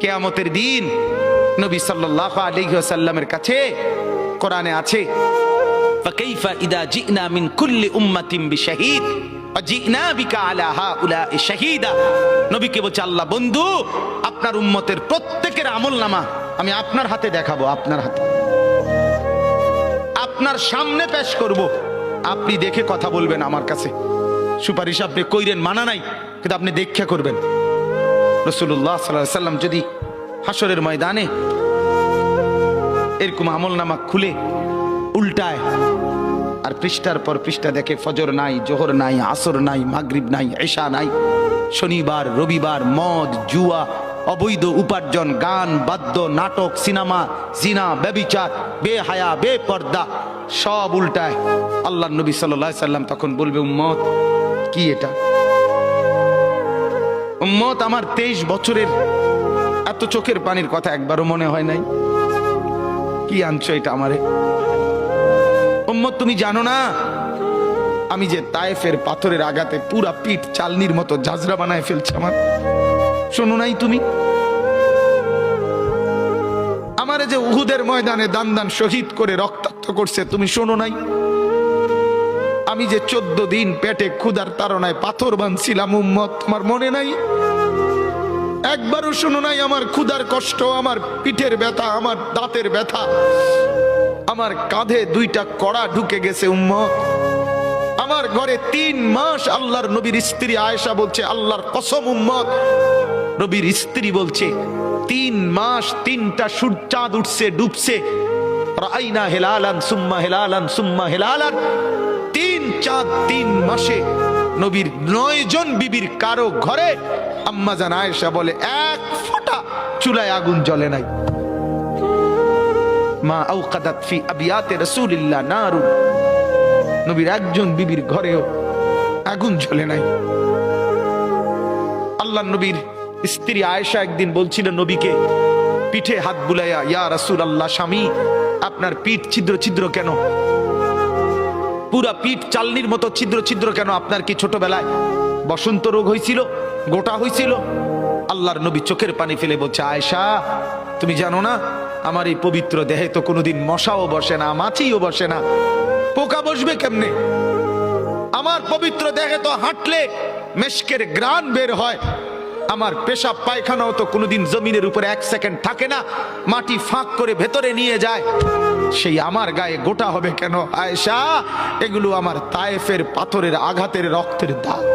কিয়ামতের দিন নবী সাল্লাল্লাহু আলাইহি ওয়াসাল্লামের কাছে কোরআনে আছে, ফাকাইফা ইদা জিনা মিন কুল্লি উম্মাতিন বিশাহিদ ওয়া জিনা বিকা আলা হাউলাই শাহীদা। নবীকে বলছে আল্লাহ, বন্ধু আপনার উম্মতের প্রত্যেকের আমলনামা আমি আপনার হাতে দেখাবো, আপনার হাতে, আপনার সামনে পেশ করব, আপনি দেখে কথা বলবেন আমার কাছে। সুপারিশ আপনি কইরেন, মানা নাই, কিন্তু আপনি দেখে করবেন। রাসূলুল্লাহ সাল্লাল্লাহু আলাইহি ওয়াসাল্লাম যদি হাসরের ময়দানে এরকম আমলনামা খুলে উল্টায় আর পৃষ্ঠার পর পৃষ্ঠা দেখে ফজর নাই, জোহর নাই, আসর নাই, মাগরিব নাই, ইশা নাই, শনিবার রবিবার, মদ জুয়া, অবৈধ উপার্জন, গান বাদ্য, নাটক, সিনেমা, জিনা, ব্যভিচার, বেহায়া, বেপর্দা সব উল্টায়। আল্লাহর নবী সাল্লাল্লাহু আলাইহি সাল্লাম তখন বলবে, উম্মত কি এটা? উম্মত আমার 23 বছরের এত চোখের পানির কথা একবারও মনে হয় নাই, কি আনছো এটা আমারে? উম্মত তুমি জানো না আমি যে তায়েফের পাথরের আঘাতে পুরা পিঠ চালনির মতো ঝাঁঝরা বানায় ফেলছে আমার? শোনো নাই তুমি? আমারে যে উহুদের ময়দানে দান দান শহীদ করে রক্তাক্ত করছে, তুমি শোনো নাই? আমি যে 14 দিন পেটে ক্ষুধার তাড়নায় পাথর বাঁধছিলাম, উম্মত তোমার মনে নাই? একবারও শোনো নাই আমার ক্ষুধার কষ্ট, আমার পিঠের ব্যথা, আমার দাঁতের ব্যথা, আমার কাঁধে 2টা কড়া ঢুকে গেছে উম্মত। আমার ঘরে 3 মাস আল্লাহর নবীর স্ত্রী আয়েশা বলছে, আল্লাহর কসম উম্মত, নবীর স্ত্রী বলছে 3 মাস 3টা সূর্যাঁদ উঠছে ডুবছে, রাআইনা হিলালান সুম্মা হিলালান সুম্মা হিলালান, 3 চাঁদ 3 মাসে নবীর 9 জন বিবির কারো ঘরে আম্মা জান আয়েশা বলে 1 ফোঁটা চুলায় আগুন জ্বলে নাই। মা আওকাদাত ফি আবিয়াতে রাসূলিল্লাহ নারুন, নবীর একজন বিবির ঘরেও আগুন জ্বলে নাই। আল্লাহর নবীর স্ত্রী আয়েশা একদিন বলছিল নবীকে, পিঠে হাত বুলাইয়া, ইয়া রাসূলুল্লাহ, স্বামী আপনার পিঠ ছিদ্র ছিদ্র কেন? পুরা পিঠ চালনির মতো ছিদ্র ছিদ্র কেন? আপনার কি ছোটবেলায় বসন্ত রোগ হয়েছিল, গোটা হয়েছিল? আল্লাহর নবী চোখের পানি ফেলে বলছে, আয়েশা তুমি জানো না আমার এই পবিত্র দেহে তো কোনোদিন মশাও বসে না, মাছিও বসে না, পোকা বসবে কেমনে? আমার পবিত্র দেহে তো হাঁটলে মেশকের গ্রান বের হয়, আমার পেশাব পায়খানাও তো কোনোদিন জমিনের উপরে 1 সেকেন্ড থাকে না, মাটি ফাঁক করে ভেতরে নিয়ে যায়, সেই আমার গায়ে গোটা হবে কেন? আয়েশা এগুলো আমার তায়েফের পাথরের আঘাতের রক্তের দাগ।